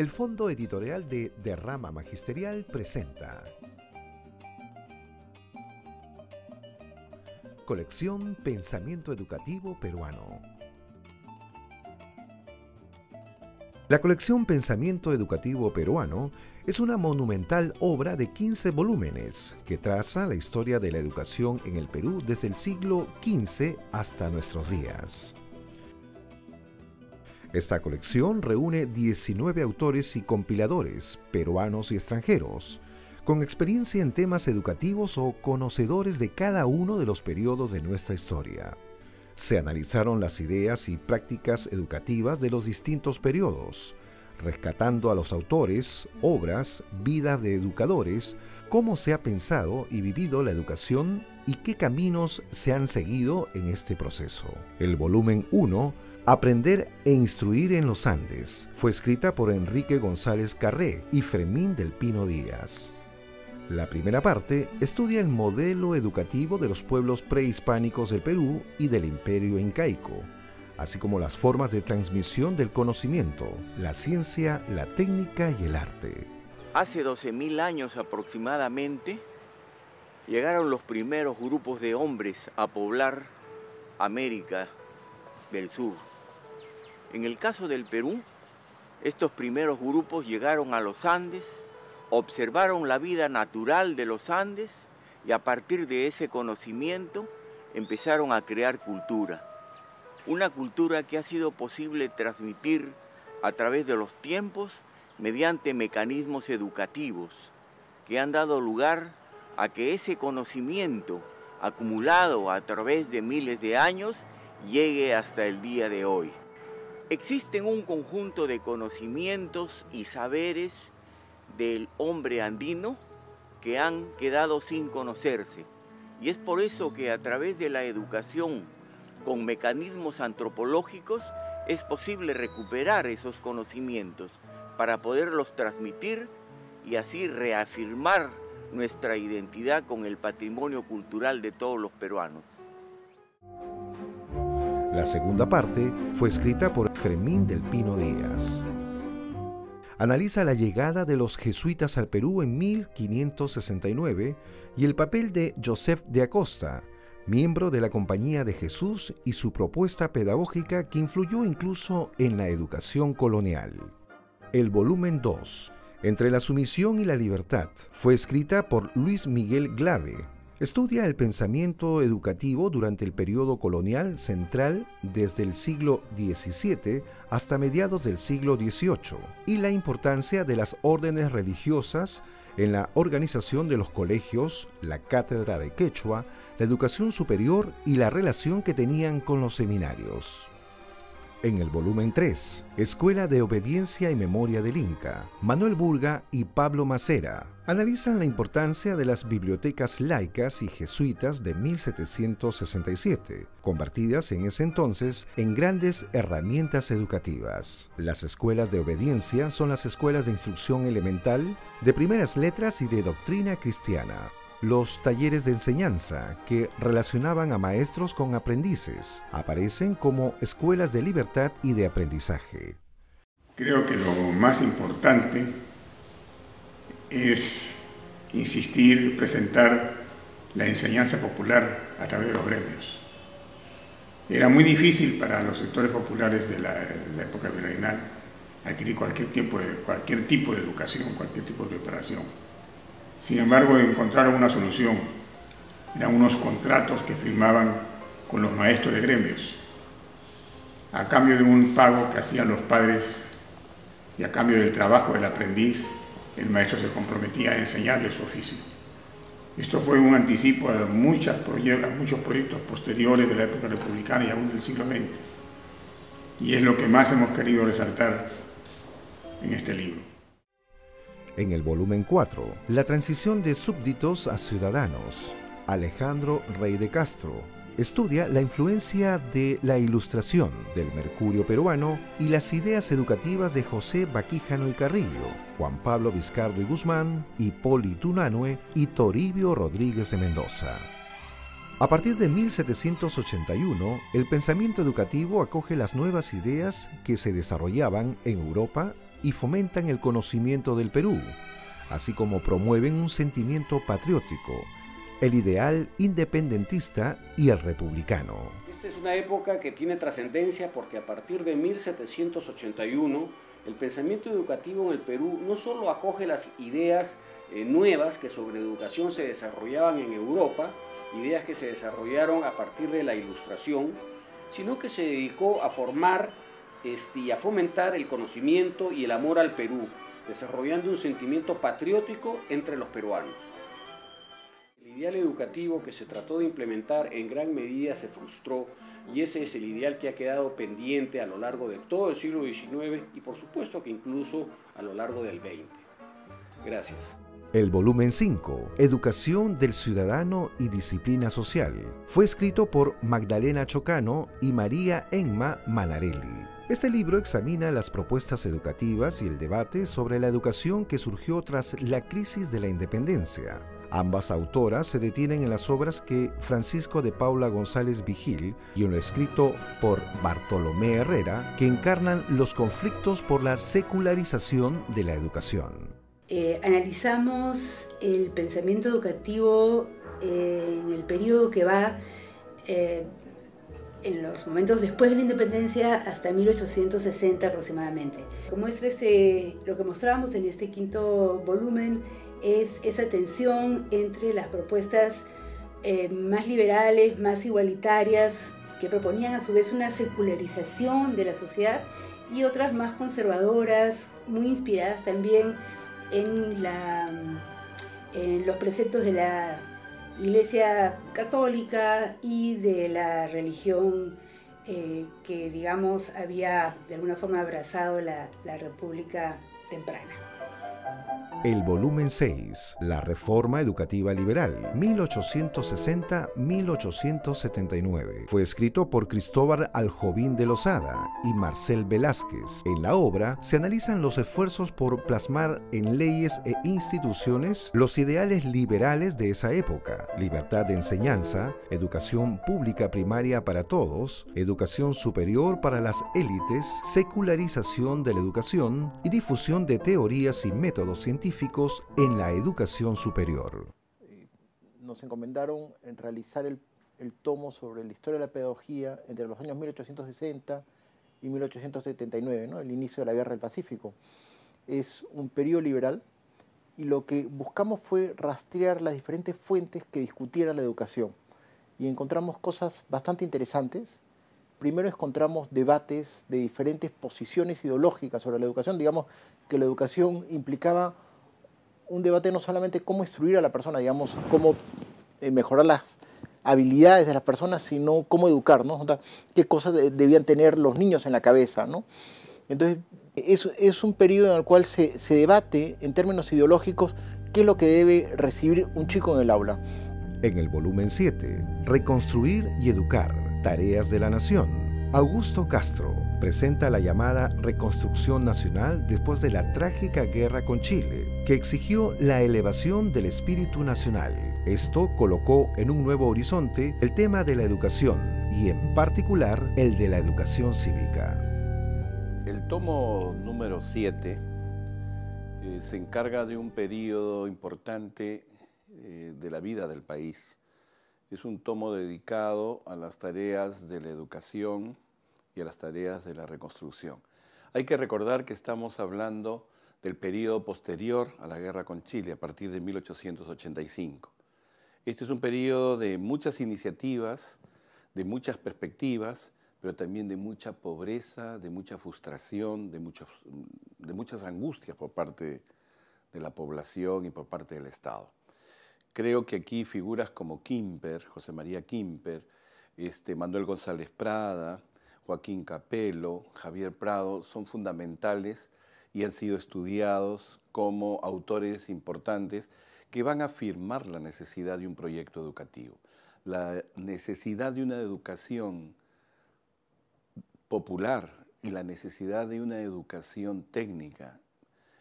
El Fondo Editorial de Derrama Magisterial presenta Colección Pensamiento Educativo Peruano. La colección Pensamiento Educativo Peruano es una monumental obra de 15 volúmenes que traza la historia de la educación en el Perú desde el siglo XV hasta nuestros días. Esta colección reúne 19 autores y compiladores, peruanos y extranjeros, con experiencia en temas educativos o conocedores de cada uno de los periodos de nuestra historia. Se analizaron las ideas y prácticas educativas de los distintos periodos, rescatando a los autores, obras, vida de educadores, cómo se ha pensado y vivido la educación y qué caminos se han seguido en este proceso. El volumen 1, Aprender e instruir en los Andes, fue escrita por Enrique González Carré y Fermín del Pino Díaz. La primera parte estudia el modelo educativo de los pueblos prehispánicos del Perú y del Imperio Incaico, así como las formas de transmisión del conocimiento, la ciencia, la técnica y el arte. Hace 12.000 años aproximadamente, llegaron los primeros grupos de hombres a poblar América del Sur. En el caso del Perú, estos primeros grupos llegaron a los Andes, observaron la vida natural de los Andes y a partir de ese conocimiento empezaron a crear cultura. Una cultura que ha sido posible transmitir a través de los tiempos mediante mecanismos educativos que han dado lugar a que ese conocimiento acumulado a través de miles de años llegue hasta el día de hoy. Existen un conjunto de conocimientos y saberes del hombre andino que han quedado sin conocerse. Y es por eso que a través de la educación con mecanismos antropológicos es posible recuperar esos conocimientos para poderlos transmitir y así reafirmar nuestra identidad con el patrimonio cultural de todos los peruanos. La segunda parte fue escrita por Fermín del Pino Díaz. Analiza la llegada de los jesuitas al Perú en 1569 y el papel de Joseph de Acosta, miembro de la Compañía de Jesús, y su propuesta pedagógica que influyó incluso en la educación colonial. El volumen 2, Entre la sumisión y la libertad, fue escrita por Luis Miguel Glave. Estudia el pensamiento educativo durante el periodo colonial central desde el siglo XVII hasta mediados del siglo XVIII y la importancia de las órdenes religiosas en la organización de los colegios, la cátedra de quechua, la educación superior y la relación que tenían con los seminarios. En el volumen 3, Escuela de Obediencia y Memoria del Inca, Manuel Burga y Pablo Macera analizan la importancia de las bibliotecas laicas y jesuitas de 1767, convertidas en ese entonces en grandes herramientas educativas. Las escuelas de obediencia son las escuelas de instrucción elemental, de primeras letras y de doctrina cristiana. Los talleres de enseñanza, que relacionaban a maestros con aprendices, aparecen como escuelas de libertad y de aprendizaje. Creo que lo más importante es insistir y presentar la enseñanza popular a través de los gremios. Era muy difícil para los sectores populares de la época virreinal adquirir cualquier tipo de educación, cualquier tipo de preparación. Sin embargo, encontraron una solución. Eran unos contratos que firmaban con los maestros de gremios. A cambio de un pago que hacían los padres y a cambio del trabajo del aprendiz, el maestro se comprometía a enseñarle su oficio. Esto fue un anticipo a muchos proyectos posteriores de la época republicana y aún del siglo XX. Y es lo que más hemos querido resaltar en este libro. En el volumen 4, La transición de súbditos a ciudadanos, Alejandro Rey de Castro estudia la influencia de la Ilustración, del Mercurio peruano y las ideas educativas de José Baquíjano y Carrillo, Juan Pablo Vizcardo y Guzmán, Hipólito Unanue y Toribio Rodríguez de Mendoza. A partir de 1781, el pensamiento educativo acoge las nuevas ideas que se desarrollaban en Europa y fomentan el conocimiento del Perú, así como promueven un sentimiento patriótico, el ideal independentista y el republicano. Esta es una época que tiene trascendencia porque a partir de 1781 el pensamiento educativo en el Perú no solo acoge las ideas nuevas que sobre educación se desarrollaban en Europa, ideas que se desarrollaron a partir de la Ilustración, sino que se dedicó a formar y a fomentar el conocimiento y el amor al Perú, desarrollando un sentimiento patriótico entre los peruanos. El ideal educativo que se trató de implementar en gran medida se frustró y ese es el ideal que ha quedado pendiente a lo largo de todo el siglo XIX y por supuesto que incluso a lo largo del XX. Gracias. El volumen 5, Educación del Ciudadano y Disciplina Social, fue escrito por Magdalena Chocano y María Emma Manarelli. Este libro examina las propuestas educativas y el debate sobre la educación que surgió tras la crisis de la independencia. Ambas autoras se detienen en las obras que Francisco de Paula González Vigil y en lo escrito por Bartolomé Herrera, que encarnan los conflictos por la secularización de la educación. Analizamos el pensamiento educativo en el periodo que va en los momentos después de la independencia hasta 1860 aproximadamente. Como es lo que mostrábamos en este quinto volumen, es esa tensión entre las propuestas más liberales, más igualitarias, que proponían a su vez una secularización de la sociedad, y otras más conservadoras, muy inspiradas también en los preceptos de la Iglesia Católica y de la religión que, digamos, había de alguna forma abrazado la República temprana. El volumen 6, La Reforma Educativa Liberal, 1860-1879, fue escrito por Cristóbal Aljovín de Lozada y Marcel Velázquez. En la obra se analizan los esfuerzos por plasmar en leyes e instituciones los ideales liberales de esa época: libertad de enseñanza, educación pública primaria para todos, educación superior para las élites, secularización de la educación y difusión de teorías y métodos científicos en la educación superior. Nos encomendaron en realizar el tomo sobre la historia de la pedagogía entre los años 1860 y 1879, ¿no? El inicio de la Guerra del Pacífico. Es un periodo liberal y lo que buscamos fue rastrear las diferentes fuentes que discutieran la educación. Y encontramos cosas bastante interesantes. Primero encontramos debates de diferentes posiciones ideológicas sobre la educación. Digamos que la educación implicaba un debate no solamente cómo instruir a la persona, digamos, cómo mejorar las habilidades de las personas, sino cómo educar, ¿no? O sea, qué cosas debían tener los niños en la cabeza, ¿no? Entonces, es un periodo en el cual se debate en términos ideológicos qué es lo que debe recibir un chico en el aula. En el volumen 7, Reconstruir y Educar, Tareas de la Nación, Augusto Castro presenta la llamada Reconstrucción Nacional después de la trágica guerra con Chile, que exigió la elevación del espíritu nacional. Esto colocó en un nuevo horizonte el tema de la educación y en particular el de la educación cívica. El tomo número 7 se encarga de un periodo importante de la vida del país. Es un tomo dedicado a las tareas de la educación y a las tareas de la reconstrucción. Hay que recordar que estamos hablando del periodo posterior a la guerra con Chile, a partir de 1885. Este es un periodo de muchas iniciativas, de muchas perspectivas, pero también de mucha pobreza, de mucha frustración, de muchas angustias por parte de la población y por parte del Estado. Creo que aquí figuras como Quimper, José María Quimper, Manuel González Prada, Joaquín Capello, Javier Prado, son fundamentales y han sido estudiados como autores importantes que van a afirmar la necesidad de un proyecto educativo, la necesidad de una educación popular y la necesidad de una educación técnica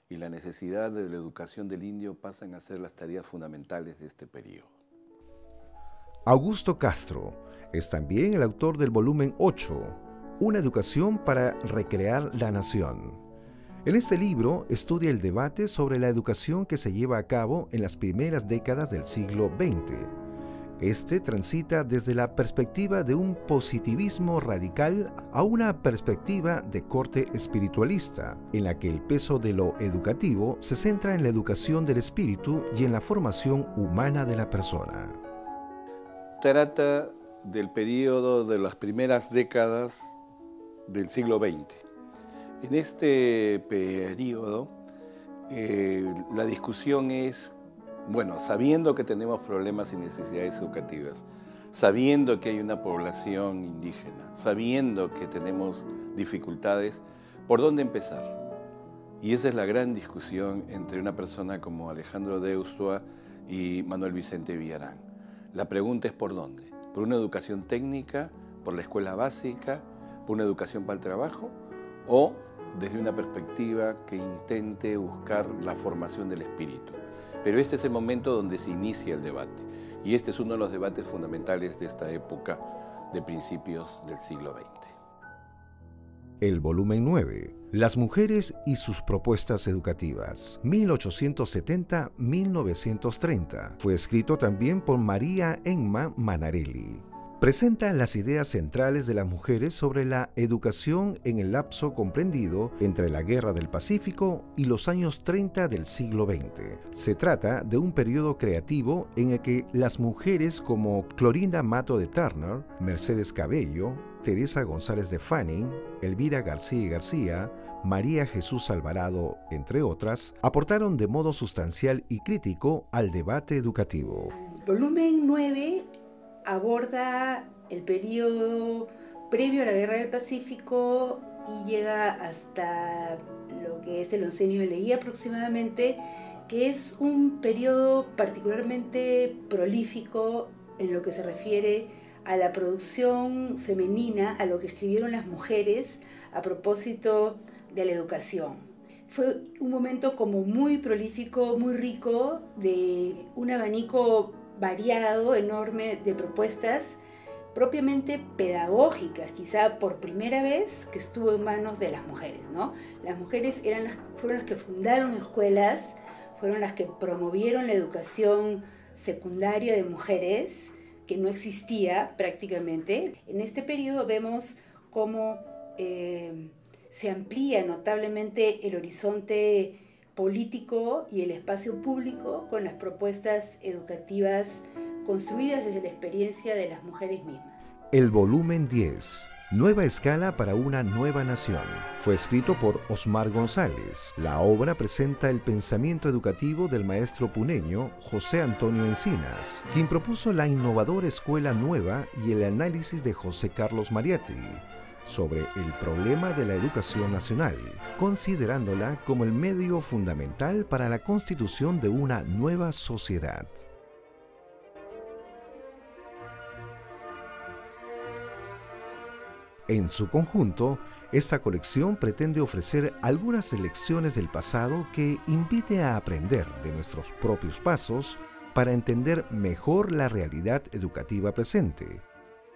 y la necesidad de la educación del indio pasan a ser las tareas fundamentales de este periodo. Augusto Castro es también el autor del volumen 8, Una educación para recrear la nación. En este libro estudia el debate sobre la educación que se lleva a cabo en las primeras décadas del siglo XX. Este transita desde la perspectiva de un positivismo radical a una perspectiva de corte espiritualista, en la que el peso de lo educativo se centra en la educación del espíritu y en la formación humana de la persona. Trata del periodo de las primeras décadas del siglo XX. En este periodo, la discusión es, bueno, sabiendo que tenemos problemas y necesidades educativas, sabiendo que hay una población indígena, sabiendo que tenemos dificultades, ¿por dónde empezar? Y esa es la gran discusión entre una persona como Alejandro Deustua y Manuel Vicente Villarán. La pregunta es ¿por dónde? ¿Por una educación técnica? ¿Por la escuela básica? ¿Por una educación para el trabajo? ¿O desde una perspectiva que intente buscar la formación del espíritu? Pero este es el momento donde se inicia el debate. Y este es uno de los debates fundamentales de esta época de principios del siglo XX. El volumen 9. Las mujeres y sus propuestas educativas, 1870-1930. Fue escrito también por María Emma Manarelli. Presenta las ideas centrales de las mujeres sobre la educación en el lapso comprendido entre la Guerra del Pacífico y los años 30 del siglo XX. Se trata de un periodo creativo en el que las mujeres como Clorinda Mato de Turner, Mercedes Cabello, Teresa González de Fanning, Elvira García y García, María Jesús Alvarado, entre otras, aportaron de modo sustancial y crítico al debate educativo. Volumen 9 aborda el periodo previo a la Guerra del Pacífico y llega hasta lo que es el oncenio de Leguía aproximadamente, que es un periodo particularmente prolífico en lo que se refiere a la producción femenina, a lo que escribieron las mujeres a propósito de la educación. Fue un momento como muy prolífico, muy rico, de un abanico variado, enorme de propuestas propiamente pedagógicas, quizá por primera vez que estuvo en manos de las mujeres, ¿no? Las mujeres fueron las que fundaron escuelas, fueron las que promovieron la educación secundaria de mujeres, que no existía prácticamente. En este periodo vemos cómo se amplía notablemente el horizonte político y el espacio público con las propuestas educativas construidas desde la experiencia de las mujeres mismas. El volumen 10. Nueva escala para una nueva nación. Fue escrito por Osmar González. La obra presenta el pensamiento educativo del maestro puneño José Antonio Encinas, quien propuso la innovadora escuela nueva y el análisis de José Carlos Mariátegui sobre el problema de la educación nacional, considerándola como el medio fundamental para la constitución de una nueva sociedad. En su conjunto, esta colección pretende ofrecer algunas lecciones del pasado que invite a aprender de nuestros propios pasos para entender mejor la realidad educativa presente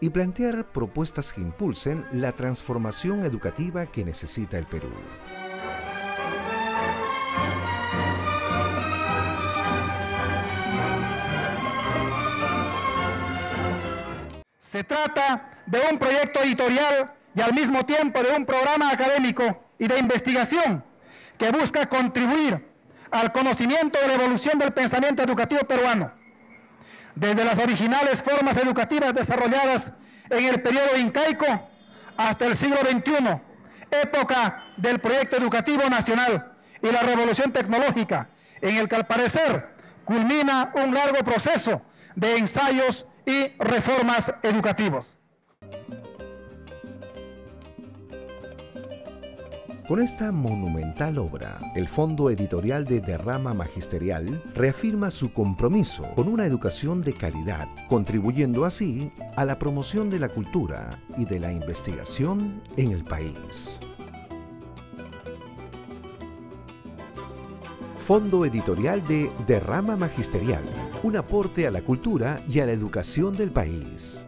y plantear propuestas que impulsen la transformación educativa que necesita el Perú. Se trata de un proyecto editorial y al mismo tiempo de un programa académico y de investigación que busca contribuir al conocimiento de la evolución del pensamiento educativo peruano, desde las originales formas educativas desarrolladas en el periodo incaico hasta el siglo XXI, época del proyecto educativo nacional y la revolución tecnológica, en el que al parecer culmina un largo proceso de ensayos y reformas educativos. Con esta monumental obra, el Fondo Editorial de Derrama Magisterial reafirma su compromiso con una educación de calidad, contribuyendo así a la promoción de la cultura y de la investigación en el país. Fondo Editorial de Derrama Magisterial, un aporte a la cultura y a la educación del país.